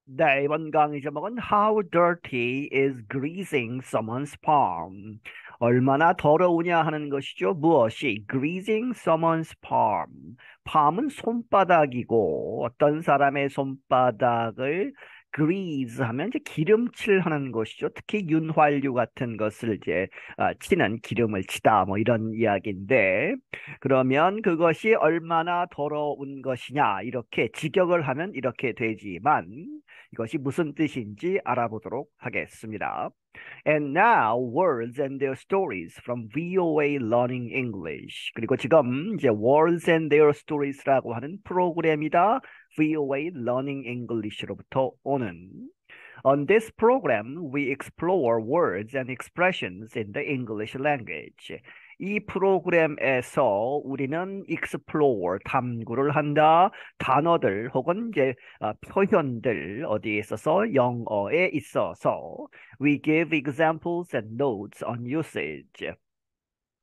네, 이번 강의 제목은 How dirty is greasing someone's palm? 얼마나 더러우냐 하는 것이죠. 무엇이? Greasing someone's palm. palm은 손바닥이고 어떤 사람의 손바닥을 grease 하면 이제 기름칠 하는 것이죠. 특히 윤활유 같은 것을 이제 치는 기름을 치다 뭐 이런 이야기인데 그러면 그것이 얼마나 더러운 것이냐 이렇게 직역을 하면 이렇게 되지만 이것이 무슨 뜻인지 알아보도록 하겠습니다. And now, words and their stories from VOA Learning English. 그리고 지금 이제 words and their stories라고 하는 프로그램이다. VOA Learning English로부터 오는. On this program, we explore words and expressions in the English language. 이 프로그램에서 우리는 explore, 탐구를 한다. 단어들 혹은 이제 표현들 어디에 있어서 영어에 있어서 we give examples and notes on usage.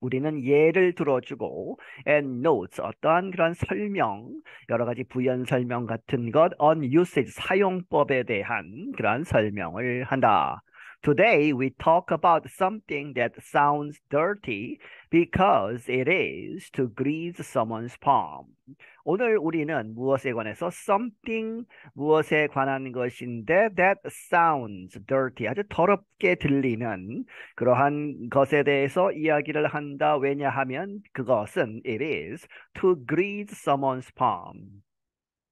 우리는 예를 들어주고 and notes 어떠한 그런 설명 여러 가지 부연 설명 같은 것 on usage 사용법에 대한 그런 설명을 한다. Today we talk about something that sounds dirty because it is to grease someone's palm. 오늘 우리는 무엇에 관해서 something 무엇에 관한 것인데 that sounds dirty 아주 더럽게 들리는 그러한 것에 대해서 이야기를 한다. 왜냐하면 그것은 it is to grease someone's palm.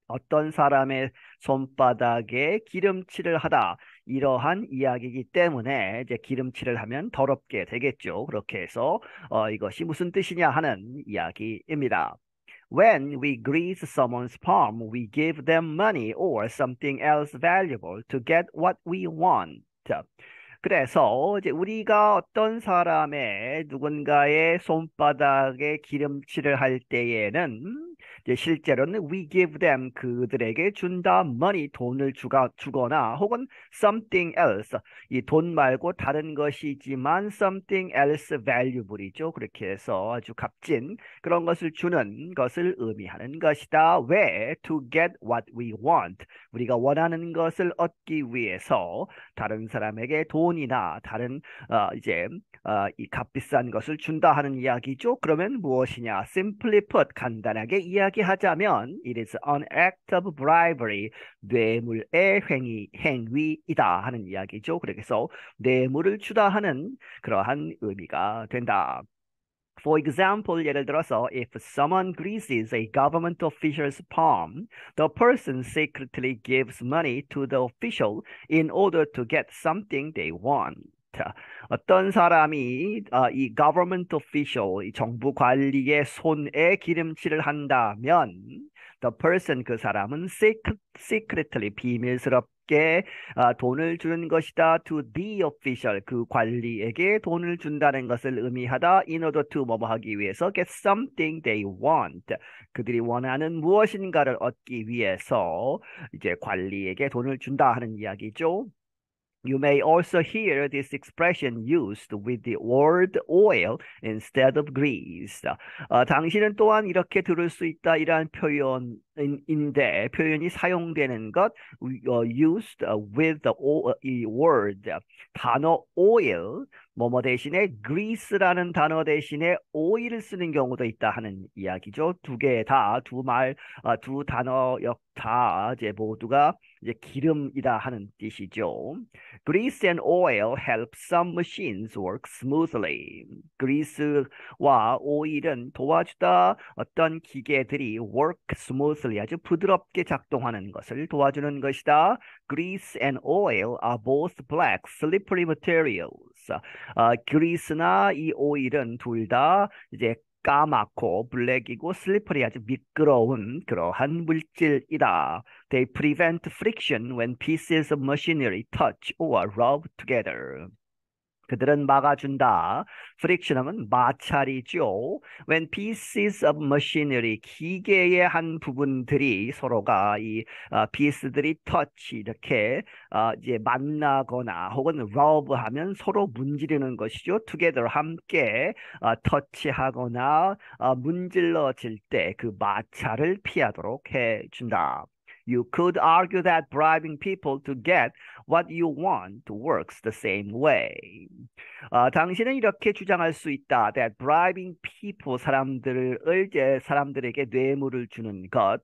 어떤 사람의 손바닥에 기름칠을 하다. 이러한 이야기이기 때문에 이제 기름칠을 하면 더럽게 되겠죠. 그렇게 해서 이것이 무슨 뜻이냐 하는 이야기입니다. When we grease someone's palm, we give them money or something else valuable to get what we want. 그래서 이제 우리가 어떤 사람의 누군가의 손바닥에 기름칠을 할 때에는 이제 실제로는 we give them 그들에게 준다 money 돈을 주거나 혹은 something else 이 돈 말고 다른 것이지만 something else valuable이죠. 그렇게 해서 아주 값진 그런 것을 주는 것을 의미하는 것이다. 왜? To get what we want. 우리가 원하는 것을 얻기 위해서 다른 사람에게 돈이나 다른 이제 이 값비싼 것을 준다 하는 이야기죠. 그러면 무엇이냐? Simply put, 간단하게 이야기하자면 it is an act of bribery, 뇌물의 행위이다 하는 이야기죠. 그래서 뇌물을 주다 하는 그러한 의미가 된다. For example, 예를 들어서, if someone greases a government official's palm, the person secretly gives money to the official in order to get something they want. 어떤 사람이 이 government official, 이 정부 관리의 손에 기름칠을 한다면, the person, 그 사람은 secretly, 비밀스럽게 돈을 주는 것이다. To the official, 그 관리에게 돈을 준다는 것을 의미하다. In order to 뭐뭐 하기 위해서 get something they want. 그들이 원하는 무엇인가를 얻기 위해서 이제 관리에게 돈을 준다 하는 이야기죠. You may also hear this expression used with the word oil instead of grease. 당신은 또한 이렇게 들을 수 있다. 이러한 표현인데 표현이 사용되는 것 used with the 이 word 단어 oil 뭐뭐 대신에 grease라는 단어 대신에 oil을 쓰는 경우도 있다 하는 이야기죠. 두 개 다 두 단어 다 이제 모두가 이제 기름이다 하는 뜻이죠. Grease and oil help some machines work smoothly. 그리스와 오일은 도와주다 어떤 기계들이 work smoothly 아주 부드럽게 작동하는 것을 도와주는 것이다. Grease and oil are both black, slippery materials. 그리스나 이 오일은 둘 다 이제 까맣고 블랙이고 슬리퍼리 아주 미끄러운 그러한 물질이다. They prevent friction when pieces of machinery touch or rub together. 그들은 막아준다. friction하면 마찰이죠. When pieces of machinery, 기계의 한 부분들이 서로가 이 piece들이 touch 이렇게 이제 만나거나 혹은 rub하면 서로 문지르는 것이죠. together 함께 터치하거나 문질러질 때 그 마찰을 피하도록 해준다. You could argue that bribing people to get what you want works the same way. 당신은 이렇게 주장할 수 있다. That bribing people 사람들에게 뇌물을 주는 것,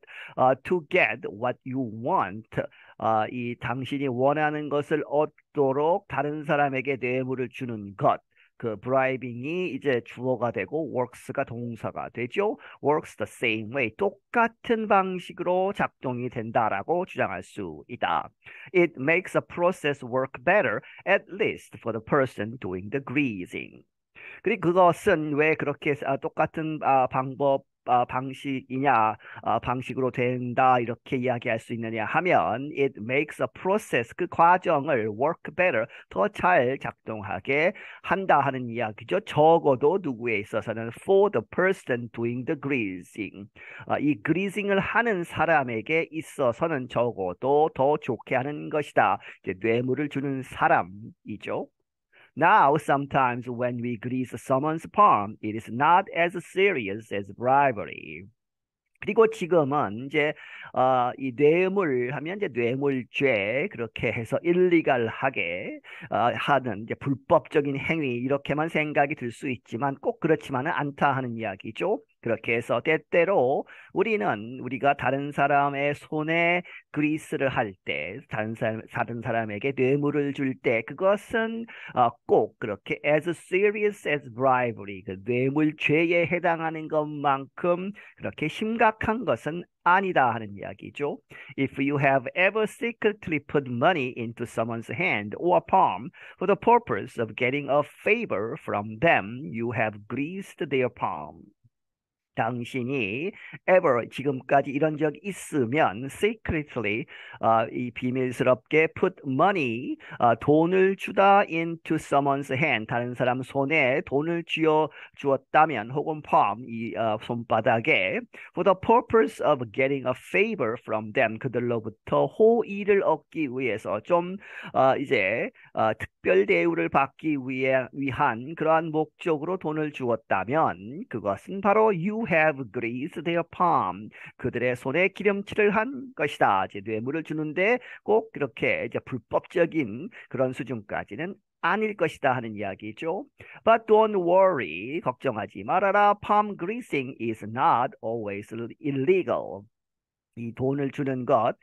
to get what you want, 이 당신이 원하는 것을 얻도록 다른 사람에게 뇌물을 주는 것. 그 bribing이 이제 주어가 되고 works가 동사가 되죠. works the same way. 똑같은 방식으로 작동이 된다라고 주장할 수 있다. It makes a process work better, at least for the person doing the greasing. 그리고 그것은 왜 그렇게 똑같은 방식이냐, 방식으로 된다, 이렇게 이야기할 수 있느냐 하면, it makes a process, 그 과정을 work better, 더 잘 작동하게 한다 하는 이야기죠. 적어도 누구에 있어서는 for the person doing the greasing. 이 greasing을 하는 사람에게 있어서는 적어도 더 좋게 하는 것이다. 이제 뇌물을 주는 사람이죠. Now, sometimes when we grease someone's palm, it is not as serious as bribery. 그리고 지금은 이제 이 뇌물 하면 이제 뇌물죄 그렇게 해서 일리갈하게 하는 이제 불법적인 행위 이렇게만 생각이 들 수 있지만 꼭 그렇지만은 않다 하는 이야기죠. 그렇게 해서 때때로 우리가 다른 사람의 손에 그리스를 할 때, 다른 사람에게 뇌물을 줄 때, 그것은 꼭 그렇게 as serious as bribery, 그 뇌물죄에 해당하는 것만큼 그렇게 심각한 것은 아니다 하는 이야기죠. If you have ever secretly put money into someone's hand or palm for the purpose of getting a favor from them, you have greased their palm. 당신이 ever 지금까지 이런 적 있으면 secretly 이 비밀스럽게 put money 돈을 주다 into someone's hand 다른 사람 손에 돈을 주었다면 혹은 palm 이 손바닥에 for the purpose of getting a favor from them 그들로부터 호의를 얻기 위해서 좀 이제 특별 대우를 받기 위한 그러한 목적으로 돈을 주었다면 그것은 바로 you have greased their palm. 그들의 손에 기름칠을 한 것이다. 이제 뇌물을 주는데 꼭 그렇게 이제 불법적인 그런 수준까지는 아닐 것이다 하는 이야기죠. But don't worry. 걱정하지 말아라. Palm greasing is not always illegal. 이 돈을 주는 것,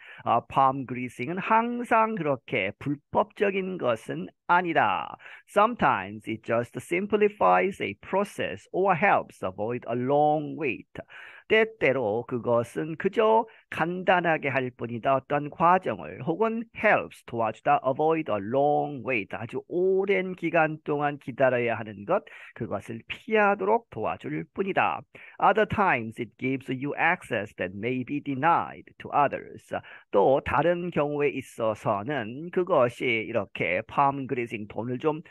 palm greasing은 항상 그렇게 불법적인 것은 아니다. Sometimes it just simplifies a process or helps avoid a long wait. 때때로 그것은 그저 간단하게 할 뿐이다. 어떤 과정을 혹은 helps 도와주다 avoid a long wait 아주 오랜 기간 동안 기다려야 하는 것 그것을 피하도록 도와줄 뿐이다. Other times it gives you access that may be denied to others. 또 다른 경우에 있어서는 그것이 이렇게 palm greasing 돈을 좀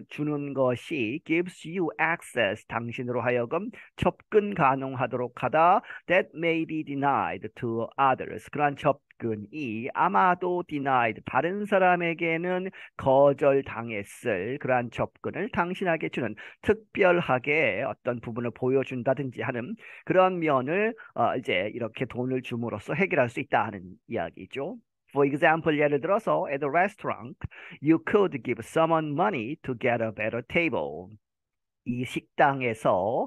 주는 것이 gives you access 당신으로 하여금 접근 가능하도록 하다 that may be denied to others. 그러한 접근이 아마도 denied 다른 사람에게는 거절당했을 그러한 접근을 당신에게 주는 특별하게 어떤 부분을 보여준다든지 하는 그런 면을 이제 이렇게 돈을 줌으로써 해결할 수 있다 하는 이야기죠. For example, 예를 들어서 at a restaurant, you could give someone money to get a better table. 이 식당에서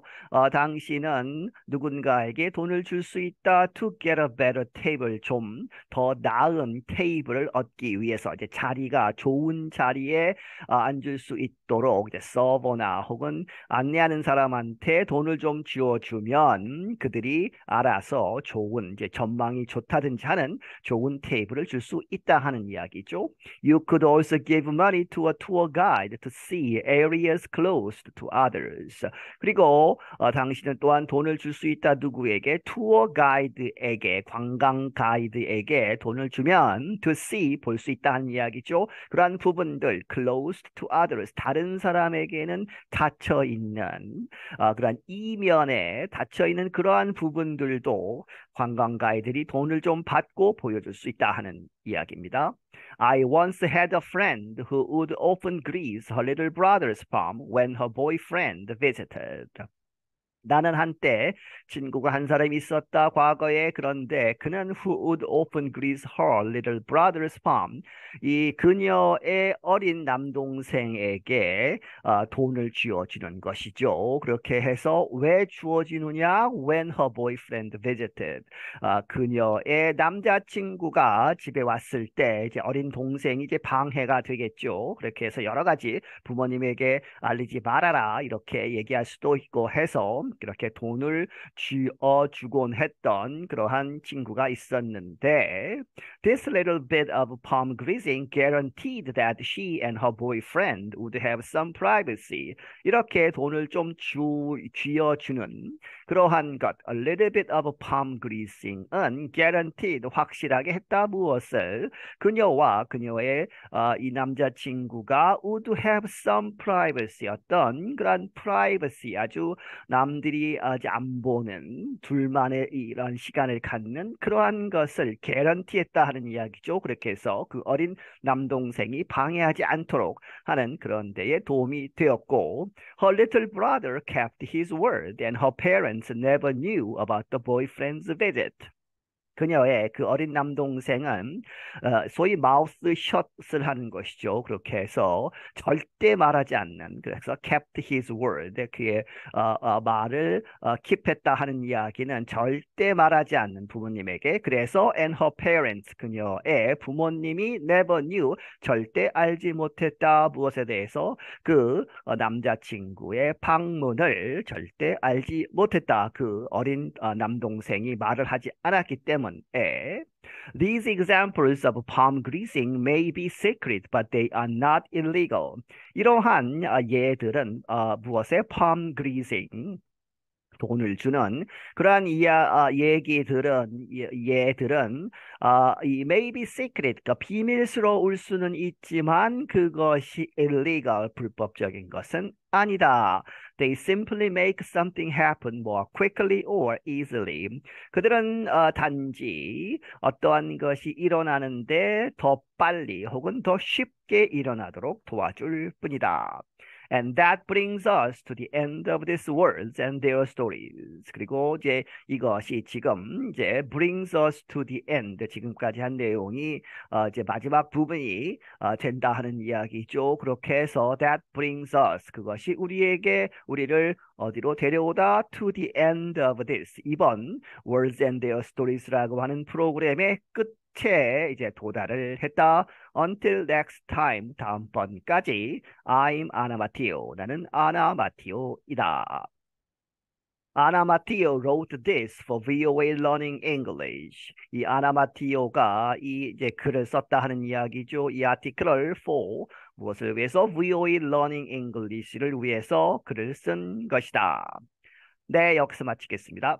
당신은 누군가에게 돈을 줄 수 있다. To get a better table, 좀 더 나은 테이블을 얻기 위해서 이제 자리가 좋은 자리에 앉을 수 있도록 이제 서버나 혹은 안내하는 사람한테 돈을 좀 쥐어주면 그들이 알아서 좋은 이제 전망이 좋다든지 하는 좋은 테이블을 줄 수 있다 하는 이야기죠. You could also give money to a tour guide to see areas closed to others. 그리고 당신은 또한 돈을 줄 수 있다 누구에게 투어 가이드에게 관광 가이드에게 돈을 주면 to see 볼 수 있다는 이야기죠. 그러한 부분들 closed to others 다른 사람에게는 닫혀 있는 그러한 이면에 닫혀 있는 그러한 부분들도 관광 가이드들이 돈을 좀 받고 보여줄 수 있다 하는 이야기입니다. I once had a friend who would often grease her little brother's palm when her boyfriend visited. 나는 한때 친구가 한 사람이 있었다, 과거에. 그런데 그는 who would often grease her little brother's palm. 이 그녀의 어린 남동생에게 돈을 쥐어주는 것이죠. 그렇게 해서 왜 주어지느냐? When her boyfriend visited. 그녀의 남자친구가 집에 왔을 때 이제 어린 동생이 이제 방해가 되겠죠. 그렇게 해서 여러 가지 부모님에게 알리지 말아라 이렇게 얘기할 수도 있고 해서 그렇게 돈을 쥐어주곤 했던 그러한 친구가 있었는데 this little bit of palm greasing guaranteed that she and her boyfriend would have some privacy. 이렇게 돈을 좀 쥐어주는 그러한 것, a little bit of palm greasing은 guaranteed, 확실하게 했다. 무엇을? 그녀와 그녀의 이 남자친구가 would have some privacy, 어떤 그런 privacy, 아주 남들이 아직 안 보는 둘만의 이런 시간을 갖는 그러한 것을 개런티했다 하는 이야기죠. 그렇게 해서 그 어린 남동생이 방해하지 않도록 하는 그런 데에 도움이 되었고, her little brother kept his word and her parents never knew about the boyfriend's visit. 그녀의 그 어린 남동생은 소위 마우스 셧을 하는 것이죠. 그렇게 해서 절대 말하지 않는, 그래서 kept his word, 그의 말을 keep했다 하는 이야기는 절대 말하지 않는 부모님에게. 그래서 and her parents, 그녀의 부모님이 never knew, 절대 알지 못했다. 무엇에 대해서? 그 남자친구의 방문을 절대 알지 못했다. 그 어린 남동생이 말을 하지 않았기 때문에. These examples of palm greasing may be secret, but they are not illegal. 이러한 예들은 무엇에? palm greasing, 돈을 주는 그러한 얘기들은, 예들은 이 may be secret, 그러니까 비밀스러울 수는 있지만 그것이 illegal, 불법적인 것은 아니다. They simply make something happen more quickly or easily. 그들은 단지 어떠한 것이 일어나는데 더 빨리 혹은 더 쉽게 일어나도록 도와줄 뿐이다. And that brings us to the end of these words and their stories. 그리고 이제 이것이 지금 이제 brings us to the end, 지금까지 한 내용이 이제 마지막 부분이 된다 하는 이야기죠. 그렇게 해서 that brings us, 그것이 우리를 어디로 데려오다? to the end of this, 이번 words and their stories라고 하는 프로그램의 끝에 이제 도달을 했다. Until next time, 다음번까지. I'm Anna Matteo. 나는 아나 마티오이다. 아나 마티오 wrote this for VOA Learning English. 이 아나 마티오가 이 이제 글을 썼다 하는 이야기죠. 이 아티클을 for 무엇을 위해서? VOA Learning English를 위해서 글을 쓴 것이다. 네, 여기서 마치겠습니다.